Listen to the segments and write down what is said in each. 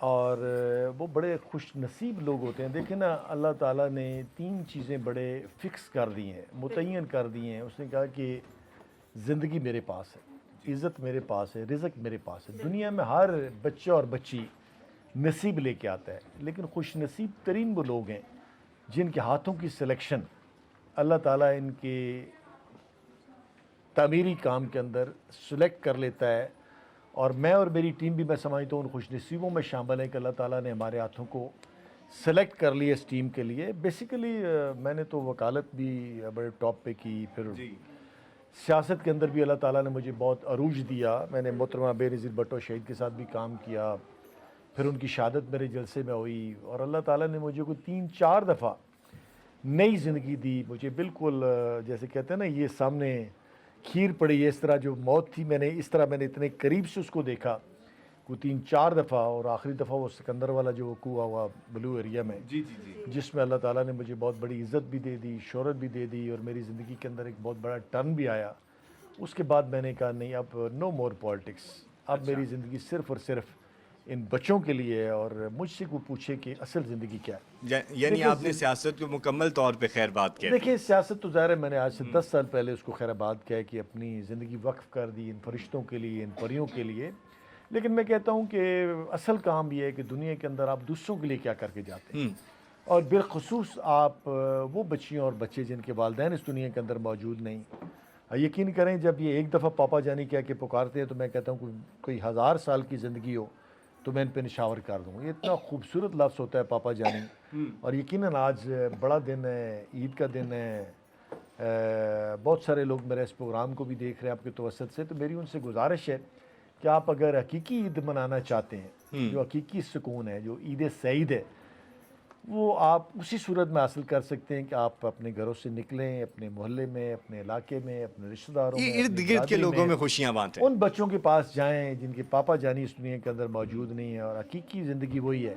اور وہ بڑے خوش نصیب لوگ ہوتے ہیں. دیکھیں نا, اللہ تعالیٰ نے 3 چیزیں بڑے فکس کر دی ہیں, متعین کر دی ہیں. اس نے کہا کہ زندگی میرے پاس ہے, عزت میرے پاس ہے, رزق میرے پاس ہے. دنیا میں ہر بچہ اور بچی نصیب لے کے آتا ہے, لیکن خوش نصیب ترین وہ لوگ ہیں جن کے ہاتھوں کی سلیکشن اللہ تعالیٰ ان کے تعمیری کام کے اندر سلیکٹ کر لیتا ہے. اور میں اور میری ٹیم بھی, میں سمجھتا ہوں, ان خوش نصیبوں میں شامل ہے کہ اللہ تعالیٰ نے ہمارے ہاتھوں کو سلیکٹ کر لیا اس ٹیم کے لیے. بیسیکلی میں نے تو وکالت بھی بڑے ٹاپ پہ کی, پھر سیاست کے اندر بھی اللہ تعالیٰ نے مجھے بہت عروج دیا. میں نے محترمہ بے نظیر بھٹو شہید کے ساتھ بھی کام کیا, پھر ان کی شہادت میرے جلسے میں ہوئی, اور اللہ تعالیٰ نے مجھے کوئی 3-4 دفعہ نئی زندگی دی. مجھے بالکل جیسے کہتے ہیں نا, یہ سامنے کھیر پڑی ہے, اس طرح جو موت تھی میں نے اتنے قریب سے اس کو دیکھا کوئی 3-4 دفعہ. اور آخری دفعہ وہ سکندر والا جو وقوع ہوا بلو ایریا میں, جس میں اللہ تعالیٰ نے مجھے بہت بڑی عزت بھی دے دی, شہرت بھی دے دی, اور میری زندگی کے اندر ایک بہت بڑا ٹرن بھی آیا. اس کے بعد میں نے کہا نہیں, اب نو مور پالیٹکس, اب میری زندگی صرف اور صرف ان بچوں کے لیے. اور مجھ سے کوئی پوچھے کہ اصل زندگی کیا ہے, یعنی آپ نے سیاست کو مکمل طور پہ خیر بات کیا. دیکھیں سیاست تو ظاہر ہے میں نے آج سے 10 سال پہلے اس کو خیر آباد کیا کہ اپنی زندگی وقف کر دی ان فرشتوں کے لیے, ان پریوں کے لیے. لیکن میں کہتا ہوں کہ اصل کام یہ ہے کہ دنیا کے اندر آپ دوسروں کے لیے کیا کر کے جاتے ہیں, اور بالخصوص آپ وہ بچیاں اور بچے جن کے والدین اس دنیا کے اندر موجود نہیں. یقین کریں جب یہ ایک دفعہ پاپا جانی کہہ کے پکارتے ہیں تو میں کہتا ہوں کوئی 1000 سال کی زندگی ہو تو میں ان پہ نشاور کر دوں. یہ اتنا خوبصورت لفظ ہوتا ہے پاپا جانی, اور یقیناً آج بڑا دن ہے, عید کا دن ہے. بہت سارے لوگ میرے اس پروگرام کو بھی دیکھ رہے ہیں آپ کے توسط سے, تو میری ان سے گزارش ہے کہ آپ اگر حقیقی عید منانا چاہتے ہیں, جو حقیقی سکون ہے, جو عید سعید ہے, وہ آپ اسی صورت میں حاصل کر سکتے ہیں کہ آپ اپنے گھروں سے نکلیں, اپنے محلے میں, اپنے علاقے میں, اپنے رشتہ داروں میں, ارد گرد کے لوگوں میں خوشیاں بانٹیں, ان بچوں کے پاس جائیں جن کے پاپا جانی اس دنیا کے اندر موجود نہیں ہے. اور حقیقی زندگی وہی ہے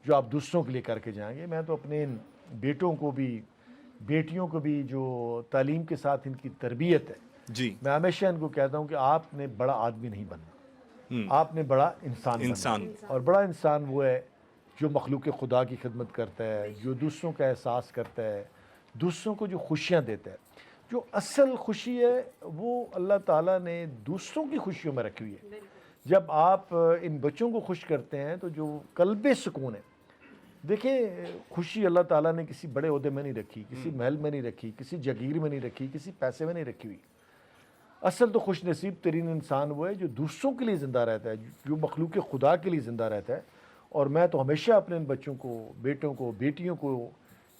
جو آپ دوسروں کے لیے کر کے جائیں گے. میں تو اپنے ان بیٹوں کو بھی, بیٹیوں کو بھی, جو تعلیم کے ساتھ ان کی تربیت ہے, جی میں ہمیشہ ان کو کہتا ہوں کہ آپ نے بڑا آدمی نہیں بننا, آپ نے بڑا انسان. اور بڑا انسان وہ ہے جو مخلوق خدا کی خدمت کرتا ہے, جو دوسروں کا احساس کرتا ہے, دوسروں کو جو خوشیاں دیتا ہے. جو اصل خوشی ہے وہ اللہ تعالیٰ نے دوسروں کی خوشیوں میں رکھی ہوئی ہے. جب آپ ان بچوں کو خوش کرتے ہیں تو جو قلب سکون ہے, دیکھیں خوشی اللہ تعالیٰ نے کسی بڑے عہدے میں نہیں رکھی, کسی محل میں نہیں رکھی, کسی جگیر میں نہیں رکھی, کسی پیسے میں نہیں رکھی ہوئی. اصل تو خوش نصیب ترین انسان وہ ہے جو دوسروں کے لیے زندہ رہتا ہے, جو مخلوق خدا کے لیے زندہ رہتا ہے. اور میں تو ہمیشہ اپنے ان بچوں کو, بیٹوں کو, بیٹیوں کو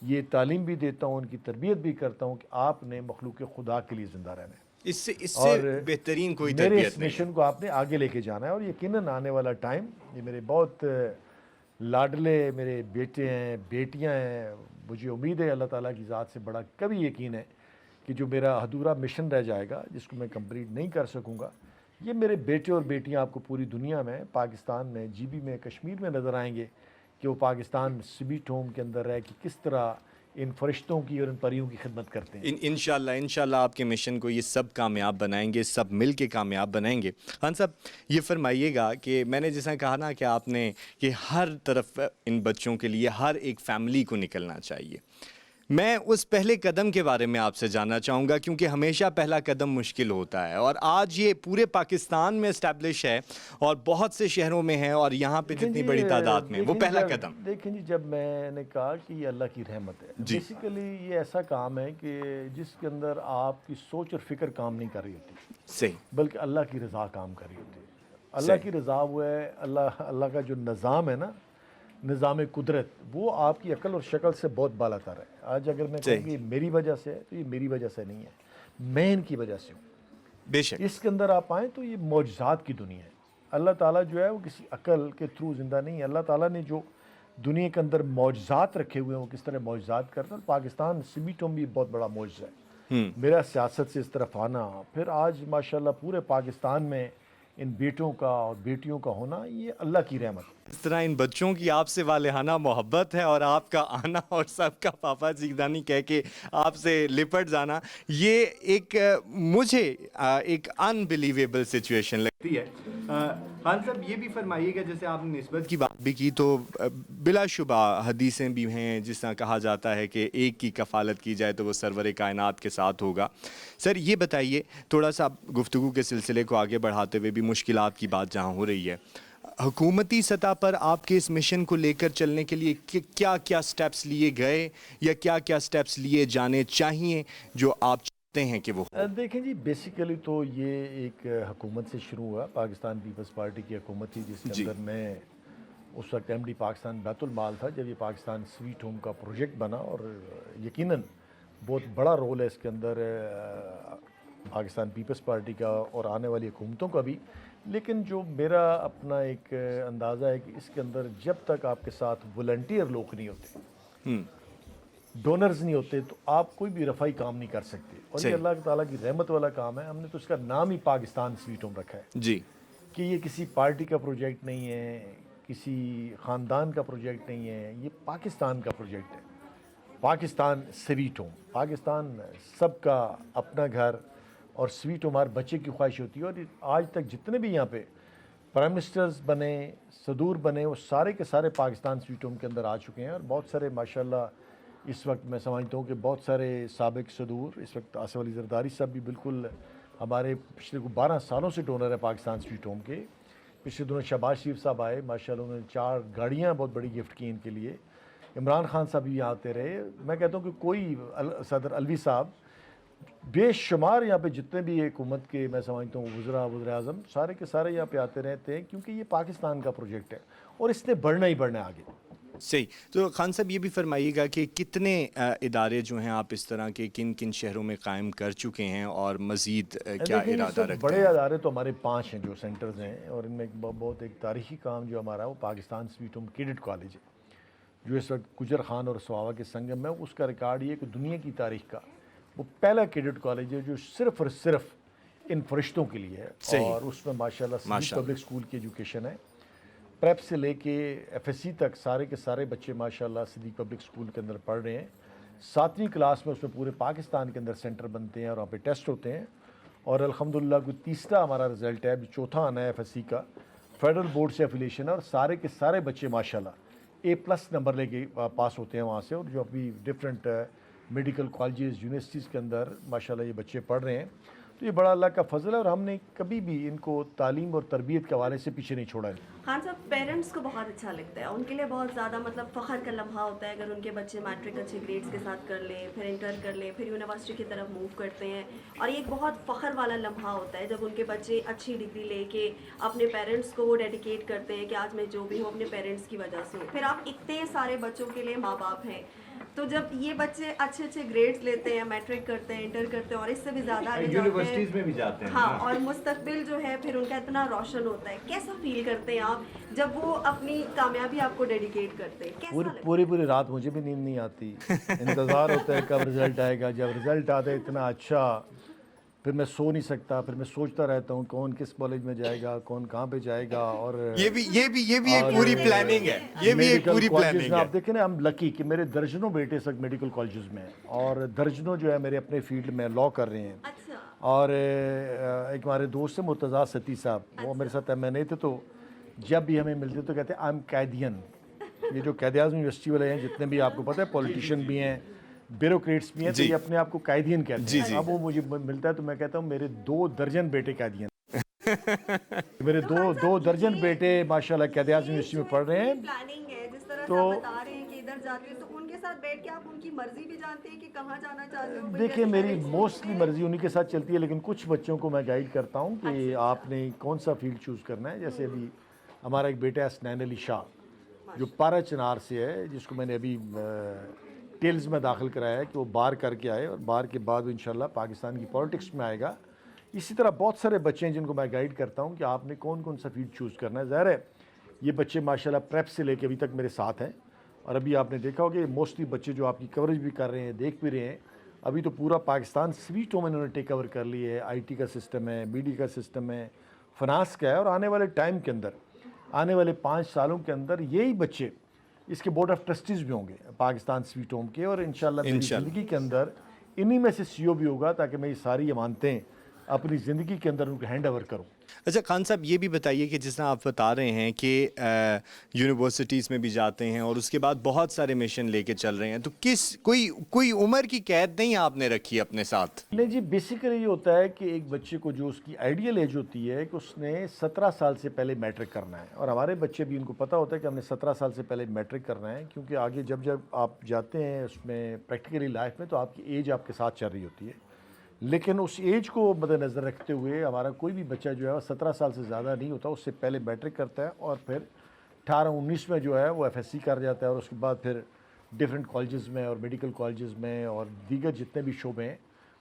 یہ تعلیم بھی دیتا ہوں, ان کی تربیت بھی کرتا ہوں کہ آپ نے مخلوق خدا کے لیے زندہ رہنا ہے. اس سے بہترین کوئی تربیت میرے اس مشن کو آپ نے آگے لے کے جانا ہے. اور یقیناً آنے والا ٹائم, یہ میرے بہت لاڈلے میرے بیٹے ہیں, بیٹیاں ہیں, مجھے امید ہے اللہ تعالیٰ کی ذات سے بڑا کبھی یقین ہے کہ جو میرا ادھورا مشن رہ جائے گا, جس کو میں کمپلیٹ نہیں کر سکوں گا, یہ میرے بیٹے اور بیٹیاں آپ کو پوری دنیا میں, پاکستان میں, جی بی میں, کشمیر میں نظر آئیں گے کہ وہ پاکستان سویٹ ہوم کے اندر رہ کہ کس طرح ان فرشتوں کی اور ان پریوں کی خدمت کرتے ہیں. انشاءاللہ آپ کے مشن کو یہ سب کامیاب بنائیں گے, سب مل کے کامیاب بنائیں گے. خان صاحب یہ فرمائیے گا کہ میں نے جیسا کہا نا کہ آپ نے کہ ہر طرف ان بچوں کے لیے ہر ایک فیملی کو نکلنا چاہیے, میں اس پہلے قدم کے بارے میں آپ سے جاننا چاہوں گا, کیونکہ ہمیشہ پہلا قدم مشکل ہوتا ہے, اور آج یہ پورے پاکستان میں اسٹیبلش ہے اور بہت سے شہروں میں ہے, اور یہاں پہ جتنی بڑی تعداد میں, وہ پہلا قدم. دیکھیں جی, جب میں نے کہا کہ یہ اللہ کی رحمت ہے, بیسیکلی یہ ایسا کام ہے کہ جس کے اندر آپ کی سوچ اور فکر کام نہیں کر رہی ہوتی, صحیح, بلکہ اللہ کی رضا کام کر رہی ہوتی ہے. اللہ کی رضا وہ ہے, اللہ کا جو نظام ہے نا, نظام قدرت, وہ آپ کی عقل اور شکل سے بہت بالا تر ہے. آج اگر میں کہوں کہ میری وجہ سے ہے تو یہ میری وجہ سے نہیں ہے, میں ان کی وجہ سے ہوں. بے شک اس کے اندر آپ آئیں تو یہ معجزات کی دنیا ہے. اللہ تعالیٰ جو ہے وہ کسی عقل کے تھرو زندہ نہیں ہے. اللہ تعالیٰ نے جو دنیا کے اندر معجزات رکھے ہوئے ہیں وہ کس طرح معجزات کرتا ہے. پاکستان سمیٹوں بھی بہت بڑا معجزہ ہے. میرا سیاست سے اس طرف آنا, پھر آج ماشاءاللہ پورے پاکستان میں ان بیٹوں کا اور بیٹیوں کا ہونا, یہ اللہ کی رحمت. اس طرح ان بچوں کی آپ سے والہانہ محبت ہے اور آپ کا آنا اور سب کا پاپا جیگدانی کہہ کے آپ سے لپٹ جانا، یہ ایک مجھے ایک انبلیویبل سچویشن لگتی ہے۔ خان صاحب یہ بھی فرمائیے گا، جیسے آپ نے نسبت کی بات بھی کی تو بلا شبہ حدیثیں بھی ہیں جس طرح کہا جاتا ہے کہ ایک کی کفالت کی جائے تو وہ سرور کائنات کے ساتھ ہوگا۔ سر یہ بتائیے تھوڑا سا گفتگو کے سلسلے کو آگے بڑھاتے ہوئے بھی مشکلات کی بات جہاں ہو رہی ہے، حکومتی سطح پر آپ کے اس مشن کو لے کر چلنے کے لیے کیا کیا سٹیپس لیے گئے یا کیا کیا سٹیپس لیے جانے چاہیے جو آپ چاہتے ہیں کہ وہ ہو؟ دیکھیں جی، بیسیکلی تو یہ ایک حکومت سے شروع ہوا، پاکستان پیپلز پارٹی کی حکومت تھی جس کے اندر میں اس وقت ایم ڈی پاکستان بیت المال تھا جب یہ پاکستان سویٹ ہوم کا پروجیکٹ بنا، اور یقیناً بہت بڑا رول ہے اس کے اندر پاکستان پیپلز پارٹی کا اور آنے والی حکومتوں کا بھی۔ لیکن جو میرا اپنا ایک اندازہ ہے کہ اس کے اندر جب تک آپ کے ساتھ والنٹیئر لوگ نہیں ہوتے، ڈونرز نہیں ہوتے، تو آپ کوئی بھی رفائی کام نہیں کر سکتے، اور یہ اللہ تعالیٰ کی رحمت والا کام ہے۔ ہم نے تو اس کا نام ہی پاکستان سویٹ ہوم رکھا ہے جی، کہ یہ کسی پارٹی کا پروجیکٹ نہیں ہے، کسی خاندان کا پروجیکٹ نہیں ہے، یہ پاکستان کا پروجیکٹ ہے۔ پاکستان سویٹ ہوم، پاکستان سب کا اپنا گھر، اور سویٹ ہوم ہر بچے کی خواہش ہوتی ہے۔ اور آج تک جتنے بھی یہاں پہ پرائم منسٹرز بنے، صدور بنے، وہ سارے کے سارے پاکستان سویٹ ہوم کے اندر آ چکے ہیں، اور بہت سارے ماشاءاللہ اس وقت میں سمجھتا ہوں کہ بہت سارے سابق صدور، اس وقت آصف علی زرداری صاحب بھی بالکل ہمارے پچھلے 12 سالوں سے ڈونر ہے پاکستان سویٹ ہوم کے۔ پچھلے دنوں شہباز شریف صاحب آئے، ماشاءاللہ انہوں نے 4 گاڑیاں بہت بڑی گفٹ کی ان کے لیے۔ عمران خان صاحب بھی یہاں آتے رہے۔ میں کہتا ہوں کہ کوئی صدر الوی صاحب، بے شمار یہاں پہ جتنے بھی حکومت کے میں سمجھتا ہوں وزیر اعظم سارے کے سارے یہاں پہ آتے رہتے ہیں، کیونکہ یہ پاکستان کا پروجیکٹ ہے اور اس نے بڑھنا ہی بڑھنا ہے آگے۔ صحیح۔ تو خان صاحب یہ بھی فرمائیے گا کہ کتنے ادارے جو ہیں آپ اس طرح کے کن کن شہروں میں قائم کر چکے ہیں اور مزید کیا ارادہ رکھتے ہیں؟ بڑے ادارے تو ہمارے 5 ہیں جو سینٹرز ہیں، اور ان میں بہت ایک تاریخی کام جو ہمارا ہے وہ Pakistan sweet home cadet college ہے، جو اس وقت گجر خان اور سواوا کے سنگم میں۔ اس کا ریکارڈ یہ ہے کہ دنیا کی تاریخ کا وہ پہلا کیڈٹ کالج ہے جو صرف اور صرف ان فرشتوں کے لیے ہے، اور اس میں ماشاءاللہ صدیق پبلک اسکول کی ایجوکیشن ہے، پریپ سے لے کے ایف ایس سی تک سارے کے سارے بچے ماشاءاللہ صدیق پبلک اسکول کے اندر پڑھ رہے ہیں۔ 7ویں کلاس میں اس میں پورے پاکستان کے اندر سینٹر بنتے ہیں اور وہاں پہ ٹیسٹ ہوتے ہیں، اور الحمدللہ کوئی تیسرا ہمارا رزلٹ ہے، ابھی چوتھا آنا ہے ایف ایس سی کا، فیڈرل بورڈ سے افیلیشن ہے، اور سارے کے سارے بچے ماشاءاللہ A+ نمبر لے کے پاس ہوتے ہیں وہاں سے، اور جو ابھی ڈفرینٹ میڈیکل کالجز یونیورسٹیز کے اندر ماشاءاللہ یہ بچے پڑھ رہے ہیں۔ تو یہ بڑا اللہ کا فضل ہے، اور ہم نے کبھی بھی ان کو تعلیم اور تربیت کے حوالے سے پیچھے نہیں چھوڑا ہے۔ خان صاحب، پیرنٹس کو بہت اچھا لگتا ہے، ان کے لیے بہت زیادہ مطلب فخر کا لمحہ ہوتا ہے اگر ان کے بچے میٹرک اچھے گریڈز کے ساتھ کر لیں، پھر انٹر کر لیں، پھر یونیورسٹی کی طرف موو کرتے ہیں، اور یہ ایک بہت فخر والا لمحہ ہوتا ہے جب ان کے بچے اچھی ڈگری لے کے اپنے پیرنٹس کو وہ ڈیڈیکیٹ کرتے ہیں کہ آج میں جو بھی ہوں اپنے پیرنٹس کی وجہ سے ہوں۔ پھر آپ اتنے سارے بچوں کے لیے ماں باپ ہیں، تو جب یہ بچے اچھے اچھے گریڈز لیتے ہیں، میٹرک کرتے ہیں، انٹر کرتے ہیں، اور اس سے بھی زیادہ آگے جاتے ہیں، یونیورسٹیز میں بھی جاتے ہیں، ہاں، اور مستقبل جو ہے پھر ان کا اتنا روشن ہوتا ہے، کیسا فیل کرتے ہیں آپ جب وہ اپنی کامیابی آپ کو ڈیڈیکیٹ کرتے ہیں؟ کیسا لگتا ہے؟ پوری رات مجھے بھی نیند نہیں آتی، انتظار ہوتا ہے کب رزلٹ آئے گا۔ جب رزلٹ آتا ہے اتنا اچھا، پھر میں سو نہیں سکتا، پھر میں سوچتا رہتا ہوں کون کس کالج میں جائے گا، کون کہاں پہ جائے گا، اور یہ بھی ایک پوری پلاننگ ہے، یہ بھی ایک پوری پلاننگ ہے۔ آپ دیکھیں نا، ہم لکی کہ میرے درجنوں بیٹے اس وقت میڈیکل کالجز میں ہیں، اور درجنوں جو ہے میرے اپنے فیلڈ میں لاء کر رہے ہیں۔ اچھا، اور ایک ہمارے دوست ہیں مرتضیٰ ستی صاحب، وہ میرے ساتھ MNA تھے، تو جب بھی ہمیں ملتے تو کہتے ہیں آئی ایم قیدین۔ یہ جو قائد اعظم یونیورسٹی والے ہیں جتنے بھی آپ کو پتہ ہے، پولیٹیشین بھی ہیں، بیوروکریٹس بھی ہیں، تو یہ اپنے آپ کو قائدین کہتے ہیں۔ اب وہ مجھے ملتا ہے تو میں کہتا ہوں میرے 2 درجن بیٹے قائدین، میرے 2 درجن بیٹے ماشاءاللہ قائد اعظم یونیورسٹی میں پڑھ رہے ہیں۔ پلاننگ ہے، جس طرح سے آپ بتا رہے ہیں کہ ادھر جاتے ہیں تو ان کے ساتھ بیٹھ کے آپ ان کی مرضی بھی جانتے ہیں کہ کہاں جانا چاہتے ہو؟ دیکھیں، میری موسٹلی مرضی انہی کے ساتھ چلتی ہے، لیکن کچھ بچوں کو میں گائیڈ کرتا ہوں کہ آپ نے کون سا فیلڈ چوز کرنا ہے۔ جیسے ابھی ہمارا ایک بیٹا ہے حسنین علی شاہ، جو پارا چنار سے ہے، جس کو میں نے ابھی ٹیلز میں داخل کرایا ہے کہ وہ بار کر کے آئے، اور بار کے بعد وہ انشاءاللہ پاکستان کی پالیٹکس میں آئے گا۔ اسی طرح بہت سارے بچے ہیں جن کو میں گائیڈ کرتا ہوں کہ آپ نے کون سا فیلڈ چوز کرنا ہے۔ ظاہر ہے یہ بچے ماشاءاللہ پریپ سے لے کے ابھی تک میرے ساتھ ہیں، اور ابھی آپ نے دیکھا ہوگا موسٹلی بچے جو آپ کی کوریج بھی کر رہے ہیں، دیکھ بھی رہے ہیں، ابھی تو پورا پاکستان سویٹ ہوم انہوں نے ٹیک اوور کر لی ہے۔ IT کا سسٹم ہے، BD کا سسٹم ہے، فنانس کا ہے، اور آنے والے ٹائم کے اندر آنے والے 5 سالوں کے اندر یہی بچے اس کے بورڈ آف ٹرسٹیز بھی ہوں گے پاکستان سویٹ ہوم کے, اور انشاءاللہ میری زندگی کے اندر انہی میں سے سی او بھی ہوگا, تاکہ میں یہ ساری امانتیں اپنی زندگی کے اندر ان کو ہینڈ اوور کروں. اچھا خان صاحب یہ بھی بتائیے کہ جس طرح آپ بتا رہے ہیں کہ یونیورسٹیز میں بھی جاتے ہیں اور اس کے بعد بہت سارے مشن لے کے چل رہے ہیں, تو کوئی عمر کی قید نہیں آپ نے رکھی اپنے ساتھ؟ نہیں جی, بیسیکلی یہ ہوتا ہے کہ ایک بچے کو جو اس کی آئیڈیل ایج ہوتی ہے کہ اس نے 17 سال سے پہلے میٹرک کرنا ہے, اور ہمارے بچے بھی ان کو پتہ ہوتا ہے کہ ہم نے 17 سال سے پہلے میٹرک کرنا ہے, کیونکہ آگے جب آپ جاتے ہیں اس میں پریکٹیکلی لائف میں تو آپ کی ایج آپ کے ساتھ چل رہی ہوتی ہے. لیکن اس ایج کو مد نظر رکھتے ہوئے ہمارا کوئی بھی بچہ جو ہے وہ 17 سال سے زیادہ نہیں ہوتا, اس سے پہلے میٹرک کرتا ہے اور پھر 18-19 میں جو ہے وہ ایف ایس سی کر جاتا ہے, اور اس کے بعد پھر ڈیفرنٹ کالجز میں اور میڈیکل کالجز میں اور دیگر جتنے بھی شعبے ہیں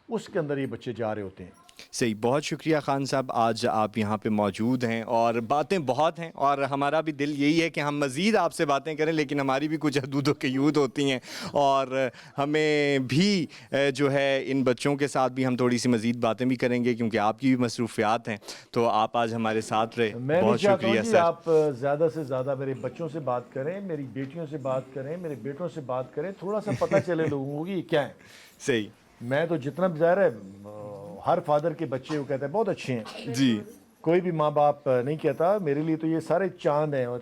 اس کے اندر یہ بچے جا رہے ہوتے ہیں. صحیح, بہت شکریہ خان صاحب, آج آپ یہاں پہ موجود ہیں اور باتیں بہت ہیں, اور ہمارا بھی دل یہی ہے کہ ہم مزید آپ سے باتیں کریں, لیکن ہماری بھی کچھ حدود و قیود ہوتی ہیں, اور ہمیں بھی جو ہے ان بچوں کے ساتھ بھی ہم تھوڑی سی مزید باتیں بھی کریں گے, کیونکہ آپ کی بھی مصروفیات ہیں. تو آپ آج ہمارے ساتھ رہے, بہت شکریہ سر. آپ زیادہ سے زیادہ میرے بچوں سے بات کریں, میری بیٹیوں سے بات کریں, میرے بیٹوں سے بات کریں, تھوڑا سا پتہ چلے لوگوں کو کہ یہ کیا ہے. صحیح, میں تو جتنا بھی ظاہر ہے ہر فادر کے بچے وہ کہتے ہیں بہت اچھے ہیں جی, کوئی بھی ماں باپ نہیں کہتا, میرے لیے تو یہ سارے چاند ہیں اور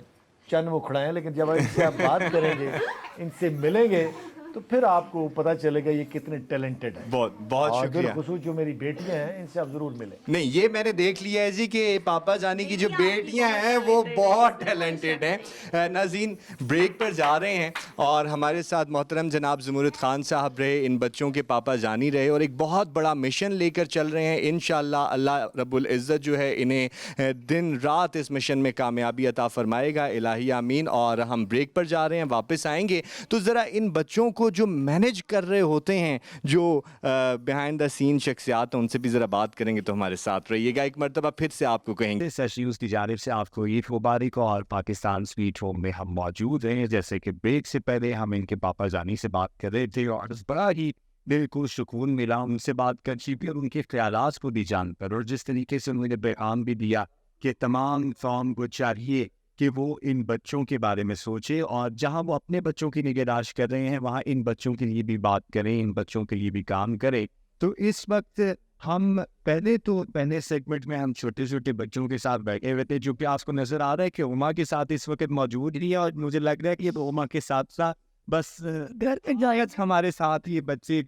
چند وہ کھڑا ہیں, لیکن جب ان سے آپ بات کریں گے, ان سے ملیں گے, تو پھر آپ کو پتہ چلے گا یہ کتنے ٹیلنٹڈ ہیں. بہت شکریہ. بالخصوص جو میری بیٹیاں ہیں ان سے آپ ضرور ملیں. نہیں, یہ میں نے دیکھ لیا ہے جی کہ پاپا جانی کی جو بیٹیاں ہیں وہ بہت ٹیلنٹڈ ہیں. ناظرین, بریک پر جا رہے ہیں اور ہمارے ساتھ محترم جناب زمورد خان صاحب رہے, ان بچوں کے پاپا جانی رہے, اور ایک بہت بڑا مشن لے کر چل رہے ہیں. انشاءاللہ اللہ رب العزت جو ہے انہیں دن رات اس مشن میں کامیابی عطا فرمائے گا, الہی آمین. اور ہم بریک پر جا رہے ہیں, واپس آئیں گے تو ذرا ان بچوں کو جو مینیج کر رہے ہوتے ہیں, جو بیہائنڈ دا سین شخصیات ہیں, ان سے بھی ذرا بات کریں گے. تو ہمارے ساتھ رہیے گا. ایک مرتبہ پھر سے آپ کو کہیں گے سیش نیوز کی جانب سے آپ کو عید مبارک, اور پاکستان سویٹ ہوم میں ہم موجود ہیں. جیسے کہ بریک سے پہلے ہم ان کے پاپا جانی سے بات کر رہے تھے, اور بڑا ہی دل کو سکون ملا ان سے بات کر کے اور ان کے خیالات کو بھی جان کر, اور جس طریقے سے انہوں نے پیغام بھی دیا کہ تمام قوم کو چاہیے کہ وہ ان بچوں کے بارے میں سوچے, اور جہاں وہ اپنے بچوں کی نگہداشت کر رہے ہیں وہاں ان بچوں کے لیے بھی بات کریں, ان بچوں کے لیے بھی کام کریں. تو اس وقت ہم پہلے سیگمنٹ میں ہم چھوٹے چھوٹے بچوں کے ساتھ بیٹھے ہوئے تھے, جو کہ آپ کو نظر آ رہا ہے کہ عما کے ساتھ اس وقت موجود نہیں ہے, اور مجھے لگ رہا ہے کہ یہ عما کے ساتھ ساتھ بس گھر پہ جائے ہمارے ساتھ یہ بچے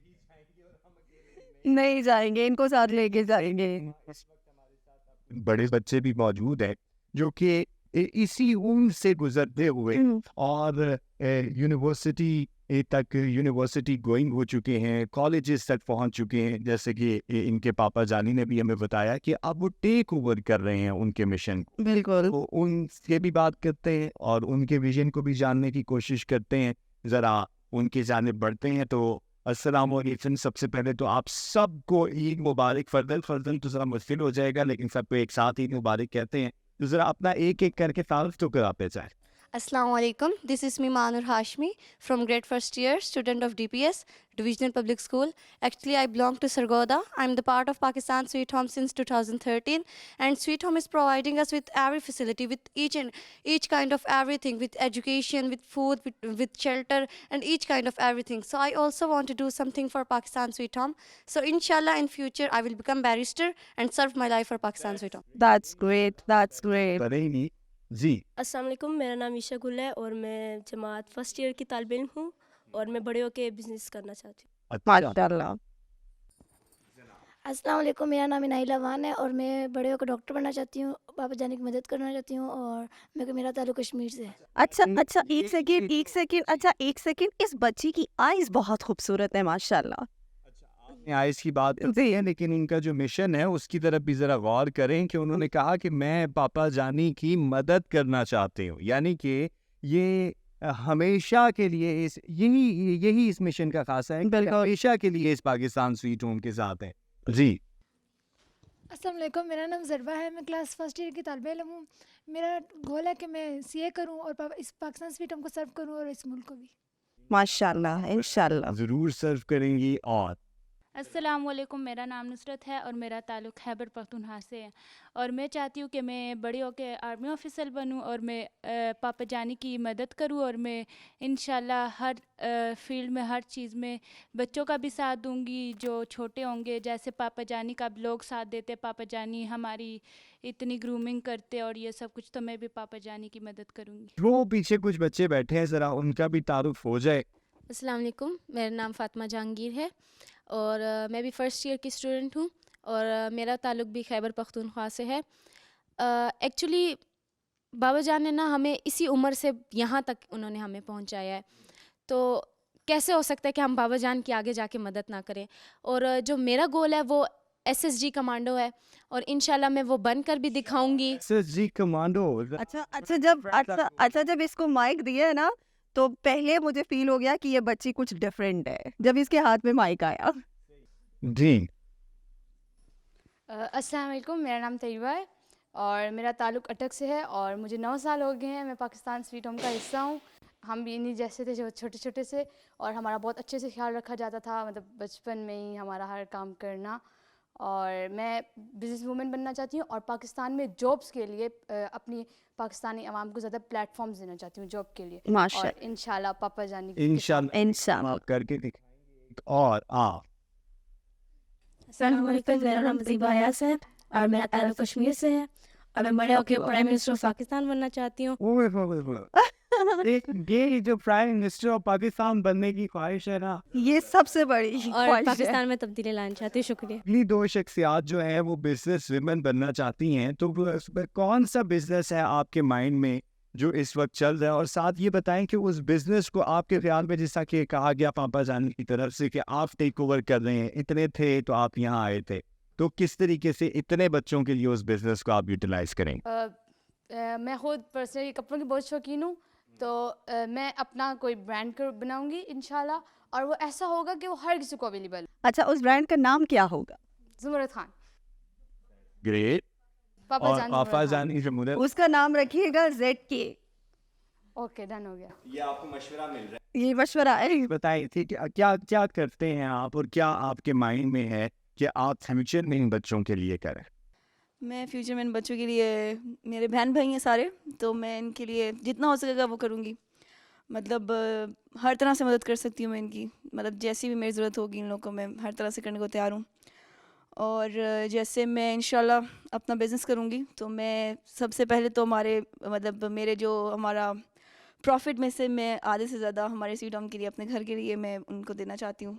نہیں جائیں گے, ان کو ساتھ لے کے جائیں گے. بڑے بچے بھی موجود ہیں جو کہ اسی عمر سے گزرتے ہوئے اور یونیورسٹی یونیورسٹی گوئنگ ہو چکے ہیں, کالجز تک پہنچ چکے ہیں. جیسے کہ ان کے پاپا جانی نے بھی ہمیں بتایا کہ اب وہ ٹیک اوور کر رہے ہیں ان کے مشن. بالکل, تو ان سے بھی بات کرتے ہیں اور ان کے ویژن کو بھی جاننے کی کوشش کرتے ہیں, ذرا ان کی جانب بڑھتے ہیں. تو السلام علیکم. سب سے پہلے تو آپ سب کو عید مبارک. فردن تو ذرا مشکل ہو جائے گا, لیکن سب کو ایک ساتھ عید مبارک کہتے ہیں. تو ذرا اپنا ایک ایک کر کے تعارف تو کراتے جائیں. Assalamu alaikum. This is me Manur Hashmi from grade first year, student of DPS, Divisional Public School. Actually, I belong to Sargodha. I'm the part of Pakistan Sweet Home since 2013, and Sweet Home is providing us with every facility, with each kind of everything, with education, with food, with shelter, and each kind of everything. So I also want to do something for Pakistan Sweet Home. So inshallah, in future, I will become barrister and serve my life for Pakistan Sweet Home. that's great, that's great. کریں گی جی. السلام علیکم, میرا نام عیشا گل ہے اور میں جماعت فرسٹ ایئر کی طالب علم ہوں, اور میں بڑے ہو کے بزنس کرنا چاہتی ہوں. ماشاء اللہ. السلام علیکم, میرا نام انائلہ وان ہے اور میں بڑے ہو کر ڈاکٹر بننا چاہتی ہوں, پاپا جانی کی مدد کرنا چاہتی ہوں, اور میرا تعلق کشمیر سے ہے. اچھا ایک سیکنڈ, اس بچی کی آئیز بہت خوبصورت ہے ماشاء اللہ. آئس کی بات کرتے ہیں, لیکن ان کا جو مشن ہے اس کی طرف بھی ذرا غور کریں کہ انہوں نے کہا کہ میں پاپا جانی کی مدد کرنا چاہتے ہوں, یعنی کہ یہ ہمیشہ کے لیے یہی اس مشن کا خاصہ ہے, ہمیشہ کے لیے اس پاکستان سویٹ ہوم کے ساتھ ہے. جی. السلام علیکم, میرا نام ضربہ ہے, میں کلاس فرسٹ ایئر کی طالب علم ہوں. میرا گول ہے کہ میں CA کروں اور اس پاکستان سویٹ ہوم کو سرو کروں اور اس ملک کو بھی. ماشاء اللہ, انشاء اللہ ضرور سرو کریں گی. اور السلام علیکم، میرا نام نصرت ہے اور میرا تعلق خیبر پختونخوا سے ہے، اور میں چاہتی ہوں کہ میں بڑی ہو کے آرمی آفیسر بنوں اور میں پاپا جانی کی مدد کروں، اور میں انشاءاللہ ہر فیلڈ میں ہر چیز میں بچوں کا بھی ساتھ دوں گی جو چھوٹے ہوں گے، جیسے پاپا جانی کا بھی لوگ ساتھ دیتے، پاپا جانی ہماری اتنی گرومنگ کرتے اور یہ سب کچھ، تو میں بھی پاپا جانی کی مدد کروں گی۔ وہ پیچھے کچھ بچے بیٹھے ہیں، ذرا ان کا بھی تعارف ہو جائے۔ السلام علیکم، میرا نام فاطمہ جہانگیر ہے اور میں بھی فرسٹ ایئر کی اسٹوڈنٹ ہوں، اور میرا تعلق بھی خیبر پختونخوا سے ہے۔ ایکچولی بابا جان نے نا ہمیں اسی عمر سے یہاں تک انہوں نے ہمیں پہنچایا ہے، تو کیسے ہو سکتا ہے کہ ہم بابا جان کی آگے جا کے مدد نہ کریں، اور جو میرا گول ہے وہ SSG کمانڈو ہے، اور انشاءاللہ میں وہ بن کر بھی دکھاؤں گی۔ SSG کمانڈو، اچھا جب اس کو مائک دیا ہے نا تو پہلے مجھے فیل ہو گیا کہ یہ بچی کچھ ڈفرینٹ ہے جب اس کے ہاتھ میں مائک آیا۔ جی السلام علیکم، میرا نام طیبہ ہے اور میرا تعلق اٹک سے ہے، اور مجھے 9 سال ہو گئے ہیں۔ میں پاکستان سویٹ ہوم کا حصہ ہوں۔ ہم بھی انہیں جیسے تھے جو چھوٹے چھوٹے سے، اور ہمارا بہت اچھے سے خیال رکھا جاتا تھا، مطلب بچپن میں ہی ہمارا ہر کام کرنا، اور میں بزنس وومن بننا چاہتی ہوں، اور پاکستان میں جابس کے لیے اپنی پاکستانی عوام کو زیادہ پلیٹ فارمز دینا چاہتی ہوں جاب کے لیے، اور انشاءاللہ پاپا جانی انشاءاللہ کر کے دکھائیں۔ اور آپ؟ السلام علیکم، میرا نام زیبا ایاز ہے اور میرا تعلق کشمیر سے ہے، اور میں بڑے ہو کے پرائم منسٹر آف پاکستان بننا چاہتی ہوں۔ یہ جو پرائم منسٹر آف پاکستان بننے کی خواہش ہے نا، یہ سب سے بڑی اور پاکستان میں تبدیلی لانا چاہتی ہوں۔ شکریہ۔ یہ 2 شخصیات جو ہیں وہ بزنس ویمن بننا چاہتی ہیں، تو کون سا بزنس ہے آپ کے مائنڈ میں جو اس وقت چل رہا ہے؟ اور ساتھ یہ بتائیں کہ اس بزنس کو آپ کے خیال میں، جیسا کہ کہا گیا پاپا جان کی طرف سے کہ آپ ٹیک اوور کر رہے ہیں، اتنے تھے تو آپ یہاں آئے تھے، تو کس طریقے سے اتنے بچوں کے لیے اس بزنس کو آپ یوٹیلائز کریں؟ میں خود پرسنلی کپڑوں کی بہت شوقین ہوں، تو میں اپنا کوئی برانڈ بناؤں گی انشاءاللہ، اور وہ ایسا ہوگا کہ وہ ہر کسی کو اویلیبل۔ اچھا، اس برانڈ کا نام کیا ہوگا؟ زمرد خان۔ گریٹ۔ پاپا جان اس کا نام رکھیے گا ZK۔ اوکے، ڈن ہو گیا۔ یہ آپ کو مشورہ مل رہا ہے؟ یہ مشورہ ہے۔ بتائیے تھی کہ کیا کرتے ہیں آپ، اور کیا آپ کے مائنڈ میں ہے کہ آپ فیوچر میں ان بچوں کے لیے کریں؟ میں فیوچر میں ان بچوں کے لیے، میرے بہن بھائی ہیں سارے، تو میں ان کے لیے جتنا ہو سکے گا وہ کروں گی، مطلب ہر طرح سے مدد کر سکتی ہوں میں ان کی، مطلب جیسی بھی میری ضرورت ہوگی ان لوگوں کو میں ہر طرح سے کرنے کو تیار ہوں۔ اور جیسے میں انشاءاللہ اپنا بزنس کروں گی تو میں سب سے پہلے تو میرے جو ہمارا پروفٹ میں سے میں آدھے سے زیادہ ہمارے سویٹ ہوم کے لیے، اپنے گھر کے لیے میں ان کو دینا چاہتی ہوں،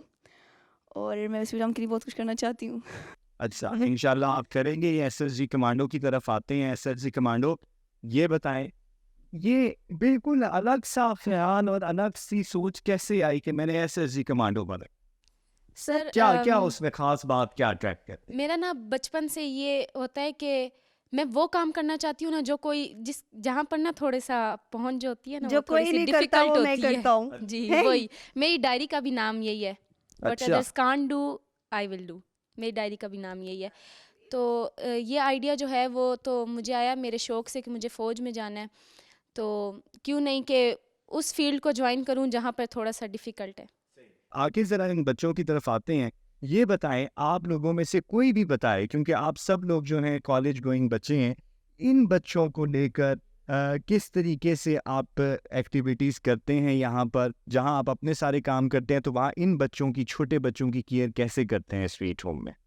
اور میں سویٹ ہوم کے لیے بہت کچھ کرنا چاہتی ہوں۔ اچھا، انشاءاللہ آپ کریں گے۔ یہ SSG کمانڈو کی طرف آتے ہیں۔ SSG کمانڈو، یہ بتائیں، یہ بالکل الگ سا خیال اور الگ سی سوچ کیسے آئی کہ میں نے SSG کمانڈو بنا؟ سر کیا اس میں خاص بات کیا اٹریکٹ کرتی؟ میرا نا بچپن سے یہ ہوتا ہے کہ میں وہ کام کرنا چاہتی ہوں نا جو کوئی جہاں پر نا تھوڑے سا پہنچ جو ہوتی ہے نا، جو کوئی نہیں کرتا وہ میں کرتا ہوں۔ جی وہی، میری ڈائری کا بھی نام یہی ہے، What others can't do, I will do۔ میری ڈائری کا بھی نام یہی ہے۔ تو یہ آئیڈیا جو ہے وہ تو مجھے آیا میرے شوق سے کہ مجھے فوج میں جانا ہے، تو کیوں نہیں کہ اس فیلڈ کو جوائن کروں جہاں پر تھوڑا سا ڈیفیکلٹ ہے۔ آگے ذرا ان بچوں کی طرف آتے ہیں۔ یہ بتائیں، آپ لوگوں میں سے کوئی بھی بتائے، کیونکہ آپ سب لوگ جو ہیں کالج گوئنگ بچے ہیں، ان بچوں کو لے کر کس طریقے سے آپ ایکٹیویٹیز کرتے ہیں یہاں پر، جہاں آپ اپنے سارے کام کرتے ہیں، تو وہاں ان بچوں کی، چھوٹے بچوں کی کیئر کیسے کرتے ہیں سویٹ ہوم میں؟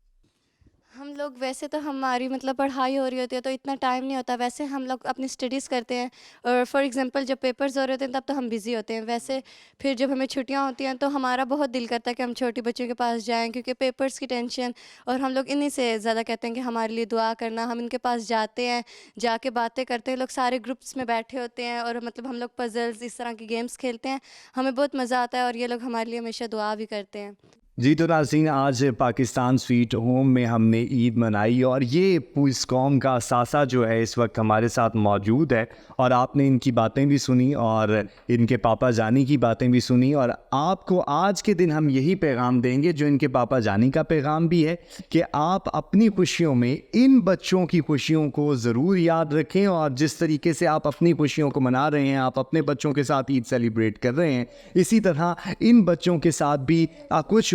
ہم لوگ ویسے تو ہماری مطلب پڑھائی ہو رہی ہوتی ہے تو اتنا ٹائم نہیں ہوتا، ویسے ہم لوگ اپنی اسٹڈیز کرتے ہیں، اور فار ایگزامپل جب پیپرز ہو رہے ہوتے ہیں تب تو ہم بزی ہوتے ہیں، ویسے پھر جب ہمیں چھٹیاں ہوتی ہیں تو ہمارا بہت دل کرتا ہے کہ ہم چھوٹی بچوں کے پاس جائیں، کیونکہ پیپرز کی ٹینشن، اور ہم لوگ انہی سے زیادہ کہتے ہیں کہ ہمارے لیے دعا کرنا۔ ہم ان کے پاس جاتے ہیں، جا کے باتیں کرتے ہیں، لوگ سارے گروپس میں بیٹھے ہوتے ہیں، اور مطلب ہم لوگ پزلز اس طرح کی گیمز کھیلتے ہیں، ہمیں بہت مزہ آتا ہے، اور یہ لوگ ہمارے لیے ہمیشہ دعا بھی کرتے ہیں۔ جی تو ناظرین، آج پاکستان سویٹ ہوم میں ہم نے عید منائی، اور یہ اس قوم کا اثاثہ جو ہے اس وقت ہمارے ساتھ موجود ہے، اور آپ نے ان کی باتیں بھی سنی اور ان کے پاپا جانی کی باتیں بھی سنی، اور آپ کو آج کے دن ہم یہی پیغام دیں گے جو ان کے پاپا جانی کا پیغام بھی ہے، کہ آپ اپنی خوشیوں میں ان بچوں کی خوشیوں کو ضرور یاد رکھیں، اور جس طریقے سے آپ اپنی خوشیوں کو منا رہے ہیں، آپ اپنے بچوں کے ساتھ عید سیلیبریٹ کر رہے ہیں، اسی طرح ان بچوں کے ساتھ بھی کچھ